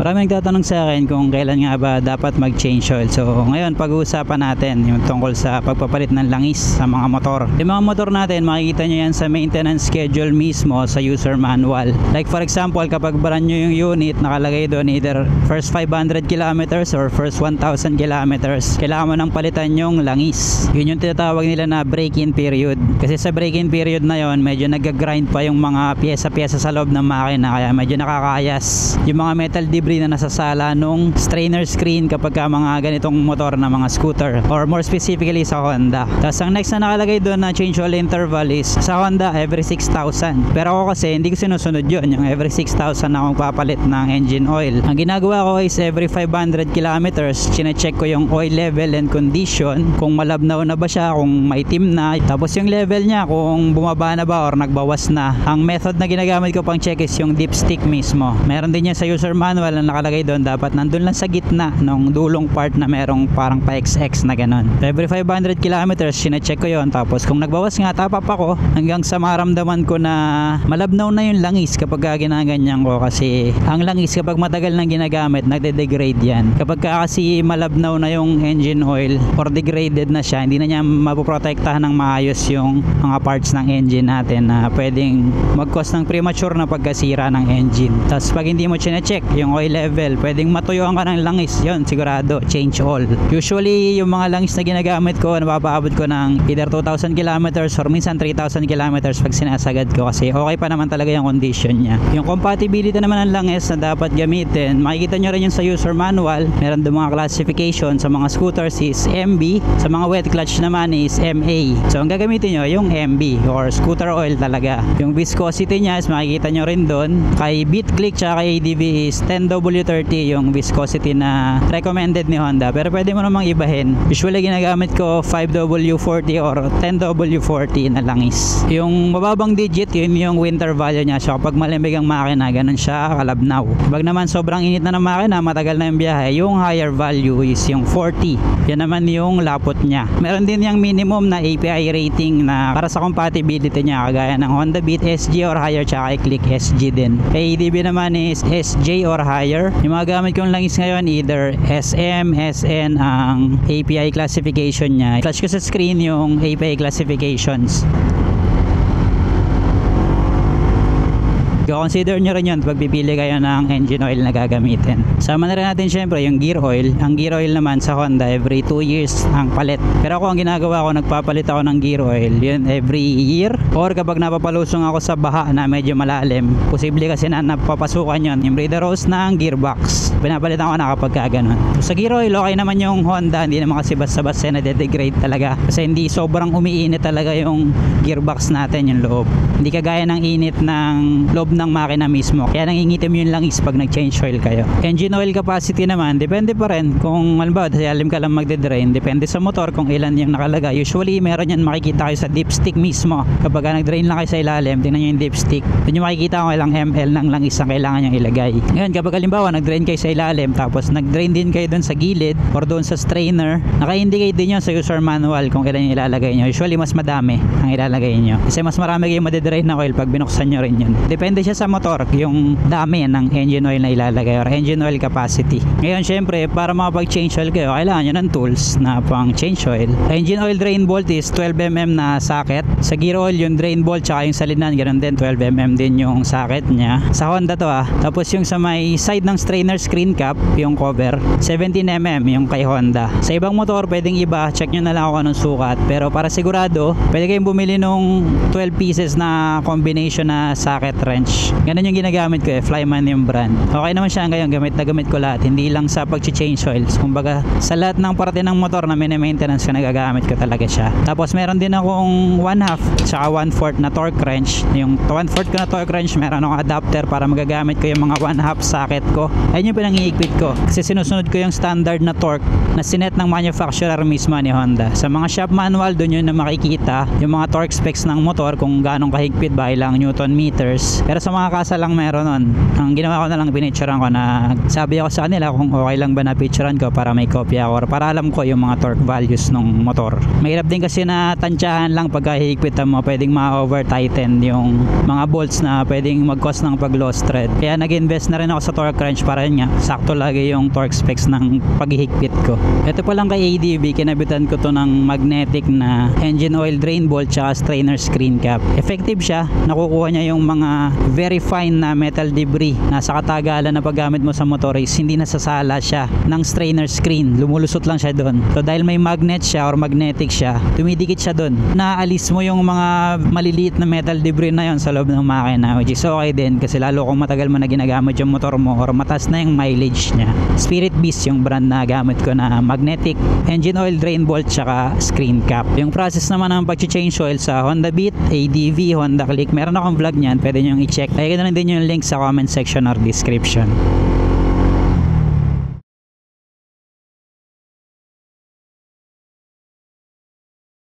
Maraming nagtatanong sa akin kung kailan nga ba dapat mag-change oil. So ngayon pag-uusapan natin yung tungkol sa pagpapalit ng langis sa mga motor. Yung mga motor natin makikita nyo yan sa maintenance schedule mismo sa user manual. Like for example, kapag brand nyo yung unit, nakalagay doon either first 500 kilometers or first 1,000 kilometers, kailangan mo nang palitan yung langis. Yun yung tinatawag nila na break-in period. Kasi sa break-in period na yon, medyo nag-grind pa yung mga pyesa-pyesa sa loob ng makina, kaya medyo nakakayas yung mga metal debris na nasasala nung strainer screen kapag ka mga ganitong motor na mga scooter, or more specifically sa Honda. Tapos ang next na nakalagay doon na change oil interval is sa Honda every 6,000. Pero ako kasi hindi ko sinusunod yun, yung every 6,000 na akong papalit ng engine oil. Ang ginagawa ko is every 500 kilometers chine-check ko yung oil level and condition, kung malabnaw na ba siya, kung maitim na, tapos yung level niya kung bumaba na ba or nagbawas na. Ang method na ginagamit ko pang check is yung dipstick mismo. Meron din yan sa user manual na nakalagay doon, dapat nandun lang sa gitna ng dulong part na merong parang pa-XX na ganon. Every 500 kilometers sine-check ko yon, tapos kung nagbawas nga tapap ako hanggang sa maramdaman ko na malabnaw na yung langis kapag ginaganyan ko, kasi ang langis kapag matagal nang ginagamit nagde-degrade yan. Kapag kasi malabnaw na yung engine oil or degraded na siya, hindi na niya mapoprotektahan ng maayos yung mga parts ng engine natin na pwedeng mag-cause ng premature na pagkasira ng engine. Tapos pag hindi mo chine-check yung oil level, pwedeng matuyuan ka ng langis, yun sigurado change oil. Usually yung mga langis na ginagamit ko, napapaabot ko ng either 2,000 kilometers or minsan 3,000 kilometers pag sinasagad ko, kasi okay pa naman talaga yung condition niya. Yung compatibility naman ng langis na dapat gamitin, makikita nyo rin yun sa user manual. Meron doon mga classification. Sa mga scooters is MB, sa mga wet clutch naman is MA. So ang gagamitin nyo yung MB or scooter oil talaga. Yung viscosity niya is makikita nyo rin doon. Kay BeatClick tsaka kay ADB is 10W30 yung viscosity na recommended ni Honda, pero pwede mo namang ibahin. Usually ginagamit ko 5W40 or 10W40 na langis. Yung mababang digit, yun yung winter value niya. So kapag malamig ang makina, ganun siya kalabnaw. Kapag naman sobrang init na ng makina, matagal na yung biyahe, yung higher value is yung 40. Yan naman yung lapot niya. Meron din yung minimum na API rating na para sa compatibility niya, kagaya ng Honda Beat SG or higher tsaka Click SG din. ADB naman is SJ or higher. Yung mga gamit kong langis ngayon, either SM, SN ang API classification niya. Flash ko sa screen yung API classifications. Consider nyo rin yun pag pipili kayo ng engine oil na gagamitin. Sama na rin natin syempre yung gear oil. Ang gear oil naman sa Honda every 2 years ang palit. Pero ako ang ginagawa ko, nagpapalit ako ng gear oil yun every year, or kapag napapalusong ako sa baha na medyo malalim, posible kasi na napapasukan yun yung breather hose ng gearbox, pinapalitan ko na kapag kaganon. So, sa gear oil okay naman yung Honda, hindi naman kasi basta-basta na degrade talaga, kasi hindi sobrang umiinit talaga yung gearbox natin, yung loob. Hindi kagaya ng init ng loob ng makina mismo, kaya nangingitim yung langis pag nag-change oil kayo. Engine oil capacity naman, depende pa rin kung halimbawa sa ilalim ka lang magde-drain, depende sa motor kung ilan yung nakalagay. Usually meron yan, makikita kayo sa dipstick mismo. Kapag nag-drain lang kayo sa ilalim, tingnan nyo yung dipstick, doon yung makikita kung ilang ml ng langis ang kailangan yung ilagay. Ngayon kapag halimbawa nag-drain kayo sa ilalim, tapos nag-drain din kayo doon sa gilid or doon sa strainer, naka-indicate din yun sa user manual kung ilan yung ilalagay nyo. Usually mas madami ang ilalagay nyo, kasi mas marami kayong made-drain na oil pag binuksan nyo rin yun. Depende siya sa motor yung dami ng engine oil na ilalagay or engine oil capacity. Ngayon syempre, para makapag-change oil kayo, kailangan nyo ng tools na pang change oil. Engine oil drain bolt is 12mm na socket. Sa gear oil yung drain bolt tsaka yung salinan, ganoon din, 12mm din yung socket nya. Sa Honda to Tapos yung sa may side ng strainer screen cap, yung cover, 17mm yung kay Honda. Sa ibang motor pwedeng iba, check nyo na lang ako anong sukat, pero para sigurado pwede kayong bumili nung 12 pieces na combination na socket wrench. Ganun yung ginagamit ko Flyman yung brand. Okay naman siya ngayon, gamit na gamit ko lahat, hindi lang sa pag-change oils. Kumbaga sa lahat ng parte ng motor na mini-maintenance ko, nagagamit ko talaga siya. Tapos meron din akong 1/2 tsaka 1/4 na torque wrench. Yung 1/4 ko na torque wrench, meron akong adapter para magagamit ko yung mga 1/2 socket ko. Ayun yung pinang-iikpit ko, kasi sinusunod ko yung standard na torque na sinet ng manufacturer mismo ni Honda. Sa mga shop manual, doon yun na makikita yung mga torque specs ng motor, kung ganong kahigpit ba, ilang newton meters. Pero Pero sa mga kasa lang meron nun. Ang ginawa ko na lang, pinicturean ko na sabi ako sa kanila kung okay lang ba na picturean ko para may kopya ako or para alam ko yung mga torque values ng motor. Mahirap din kasi na tansyahan lang pagka hihigpitan mo, pwedeng ma-over tighten yung mga bolts na pwedeng mag-cause ng pag-loss thread. Kaya nag-invest na rin ako sa torque wrench para yun nga, sakto lagi yung torque specs ng paghihigpit ko. Ito pa lang kay ADV, kinabitan ko to ng magnetic na engine oil drain bolt tsaka strainer screen cap. Effective siya, nakukuha niya yung mga very fine na metal debris na sa katagalan na paggamit mo sa motor is hindi nasasala siya ng strainer screen, lumulusot lang siya doon. So dahil may magnet siya or magnetic siya, dumidikit siya doon. Naalis mo yung mga maliliit na metal debris na yon sa loob ng makina, which is okay din kasi lalo kung matagal mo na ginagamit yung motor mo or mataas na yung mileage niya. Spirit Beast yung brand na gamit ko na magnetic engine oil drain bolt tsaka screen cap. Yung process naman ng pag-change oil sa Honda Beat, ADV, Honda Click, meron akong vlog niyan, pwede nyo i-check. Lagyan na din yung link sa comment section or description.